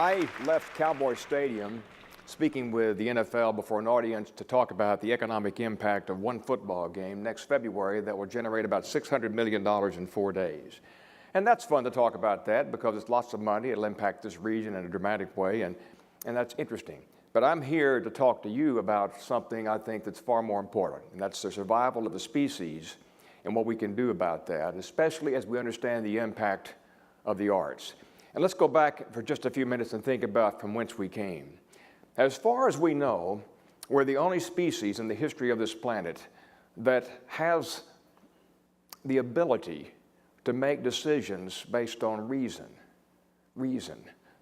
I left Cowboys Stadium speaking with the NFL before an audience to talk about the economic impact of one football game next February that will generate about $600 million in 4 days. And that's fun to talk about that because it's lots of money. It'll impact this region in a dramatic way, and that's interesting. But I'm here to talk to you about something I think that's far more important, and that's the survival of the species and what we can do about that, especially as we understand the impact of the arts. And let's go back for just a few minutes and think about from whence we came. As far as we know, we're the only species in the history of this planet that has the ability to make decisions based on reason,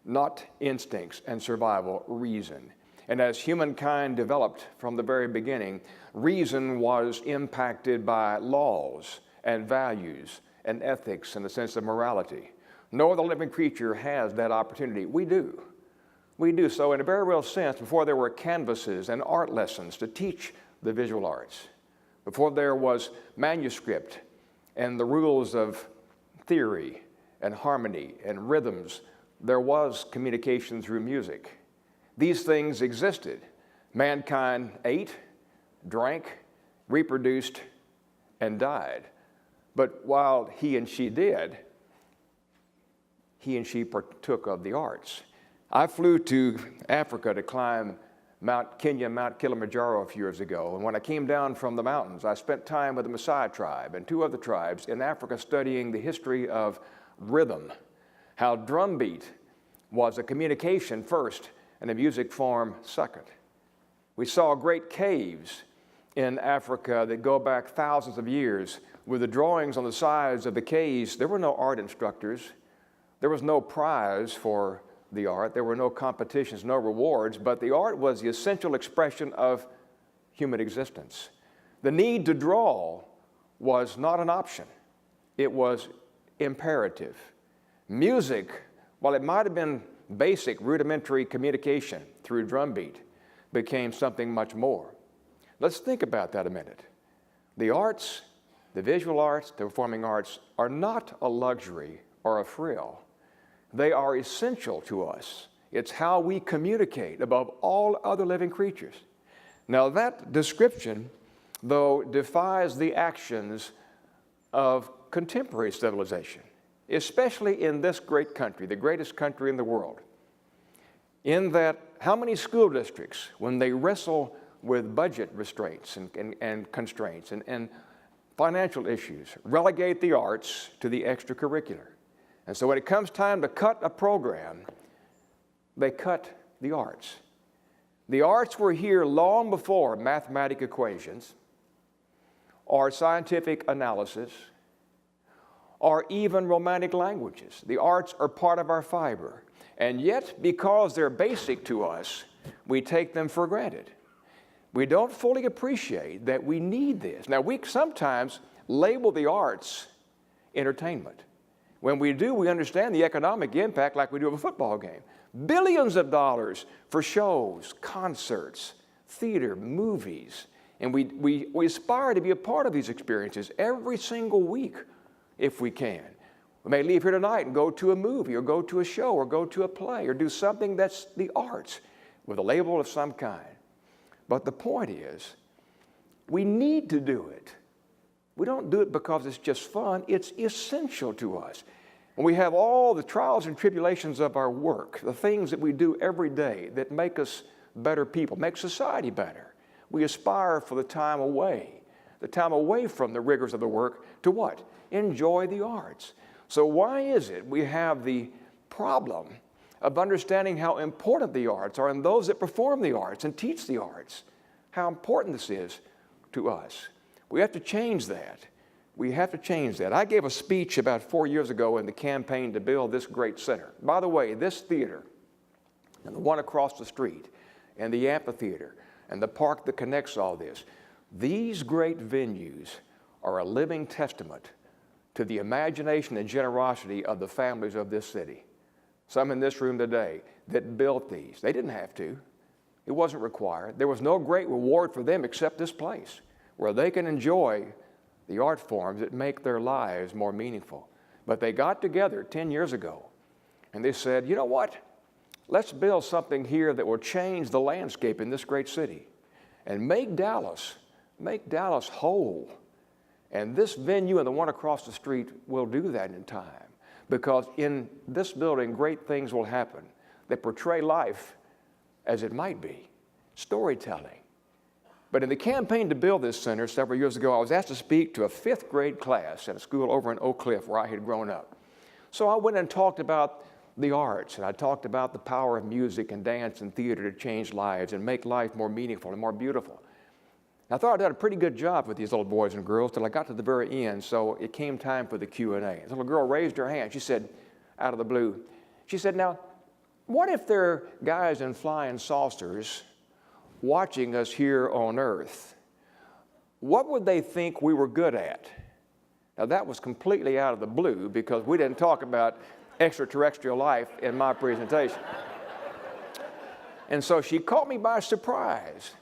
not instincts and survival, reason. And as humankind developed from the very beginning, reason was impacted by laws and values and ethics and a sense of morality. No other living creature has that opportunity. We do. We do. So in a very real sense, before there were canvases and art lessons to teach the visual arts, before there was manuscript and the rules of theory and harmony and rhythms, there was communication through music. These things existed. Mankind ate, drank, reproduced, and died. But while he and she did, he and she partook of the arts. I flew to Africa to climb Mount Kilimanjaro a few years ago, and when I came down from the mountains, I spent time with the Maasai tribe and 2 other tribes in Africa studying the history of rhythm, how drumbeat was a communication first and a music form second. We saw great caves in Africa that go back thousands of years with the drawings on the sides of the caves. There were no art instructors. There was no prize for the art. There were no competitions, no rewards, but the art was the essential expression of human existence. The need to draw was not an option. It was imperative. Music, while it might have been basic, rudimentary communication through drumbeat, became something much more. Let's think about that a minute. The arts, the visual arts, the performing arts, are not a luxury or a frill. They are essential to us. It's how we communicate above all other living creatures. Now that description, though, defies the actions of contemporary civilization, especially in this great country, the greatest country in the world, in that how many school districts, when they wrestle with budget restraints and constraints and financial issues, relegate the arts to the extracurricular. And so when it comes time to cut a program, they cut the arts. The arts were here long before mathematical equations or scientific analysis or even romantic languages. The arts are part of our fiber. And yet, because they're basic to us, we take them for granted. We don't fully appreciate that we need this. Now, we sometimes label the arts entertainment. When we do, we understand the economic impact like we do of a football game. Billions of dollars for shows, concerts, theater, movies. And we aspire to be a part of these experiences every single week if we can. We may leave here tonight and go to a movie or go to a show or go to a play or do something that's the arts with a label of some kind. But the point is, we need to do it. We don't do it because it's just fun. It's essential to us. And we have all the trials and tribulations of our work, the things that we do every day that make us better people, make society better. We aspire for the time away from the rigors of the work to what? Enjoy the arts. So why is it we have the problem of understanding how important the arts are and those that perform the arts and teach the arts, how important this is to us? We have to change that. We have to change that. I gave a speech about 4 years ago in the campaign to build this great center. By the way, this theater and the one across the street and the amphitheater and the park that connects all this, these great venues are a living testament to the imagination and generosity of the families of this city. Some in this room today that built these. They didn't have to. It wasn't required. There was no great reward for them except this place, where they can enjoy the art forms that make their lives more meaningful. But they got together 10 years ago and they said, you know what? Let's build something here that will change the landscape in this great city and make Dallas whole. And this venue and the one across the street will do that in time, because in this building, great things will happen that portray life as it might be, storytelling. But in the campaign to build this center several years ago, I was asked to speak to a 5th grade class at a school over in Oak Cliff where I had grown up. So I went and talked about the arts, and I talked about the power of music and dance and theater to change lives and make life more meaningful and more beautiful. I thought I'd done a pretty good job with these little boys and girls till I got to the very end, so it came time for the Q&A. The little girl raised her hand. She said, out of the blue, she said, now, what if there are guys in flying saucers watching us here on Earth? What would they think we were good at? Now, that was completely out of the blue because we didn't talk about extraterrestrial life in my presentation. And so she caught me by surprise.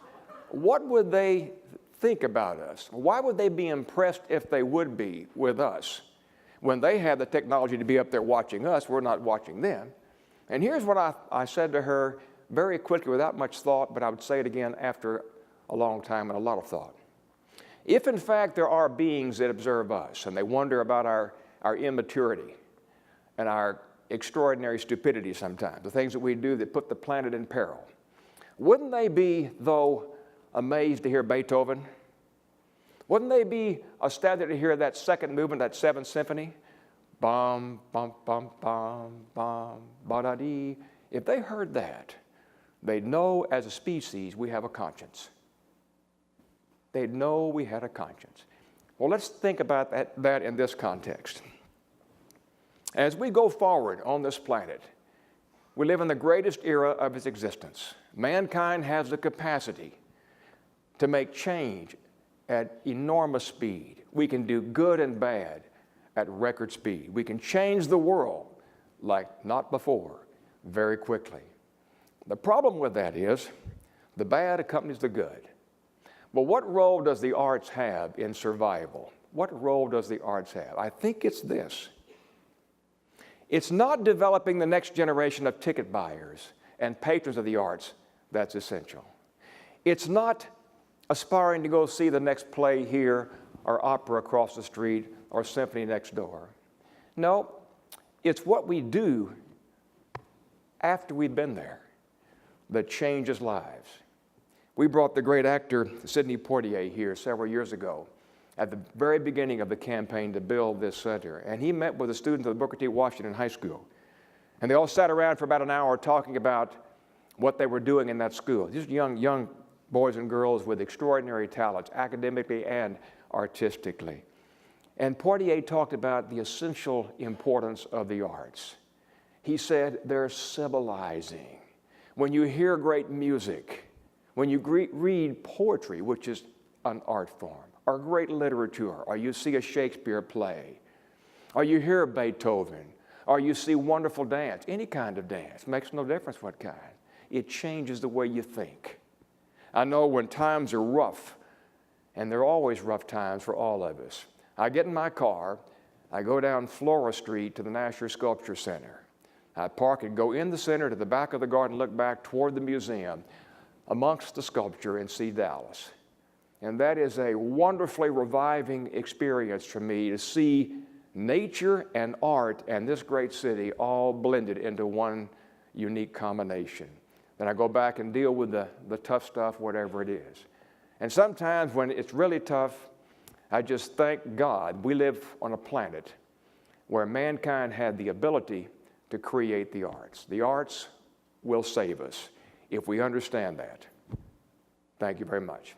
What would they think about us? Why would they be impressed if they would be with us? When they have the technology to be up there watching us, we're not watching them. And here's what I said to her very quickly without much thought, but I would say it again after a long time and a lot of thought. If in fact there are beings that observe us and they wonder about our immaturity and our extraordinary stupidity sometimes, the things that we do that put the planet in peril, wouldn't they be, though, amazed to hear Beethoven? Wouldn't they be astounded to hear that second movement, that 7th symphony? Bum, bum, bum, bum, bum, ba-da-dee. If they heard that, they'd know as a species we have a conscience. They'd know we had a conscience. Well, let's think about that in this context. As we go forward on this planet, we live in the greatest era of its existence. Mankind has the capacity to make change at enormous speed. We can do good and bad at record speed. We can change the world like not before, very quickly. The problem with that is the bad accompanies the good. But what role does the arts have in survival? What role does the arts have? I think it's this. It's not developing the next generation of ticket buyers and patrons of the arts that's essential. It's not aspiring to go see the next play here or opera across the street or symphony next door. No, it's what we do after we've been there that changes lives. We brought the great actor Sidney Poitier here several years ago at the very beginning of the campaign to build this center. And he met with the students of the Booker T. Washington High School. And they all sat around for about an hour talking about what they were doing in that school. These young boys and girls with extraordinary talents, academically and artistically. And Poitier talked about the essential importance of the arts. He said they're civilizing. When you hear great music, when you read poetry, which is an art form, or great literature, or you see a Shakespeare play, or you hear Beethoven, or you see wonderful dance, any kind of dance, makes no difference what kind. It changes the way you think. I know when times are rough, and there are always rough times for all of us, I get in my car, I go down Flora Street to the National Sculpture Center. I park and go in the center to the back of the garden, look back toward the museum, amongst the sculpture, and see Dallas. And that is a wonderfully reviving experience for me to see nature and art and this great city all blended into one unique combination. Then I go back and deal with the tough stuff, whatever it is. And sometimes when it's really tough, I just thank God we live on a planet where mankind had the ability to create the arts. The arts will save us if we understand that. Thank you very much.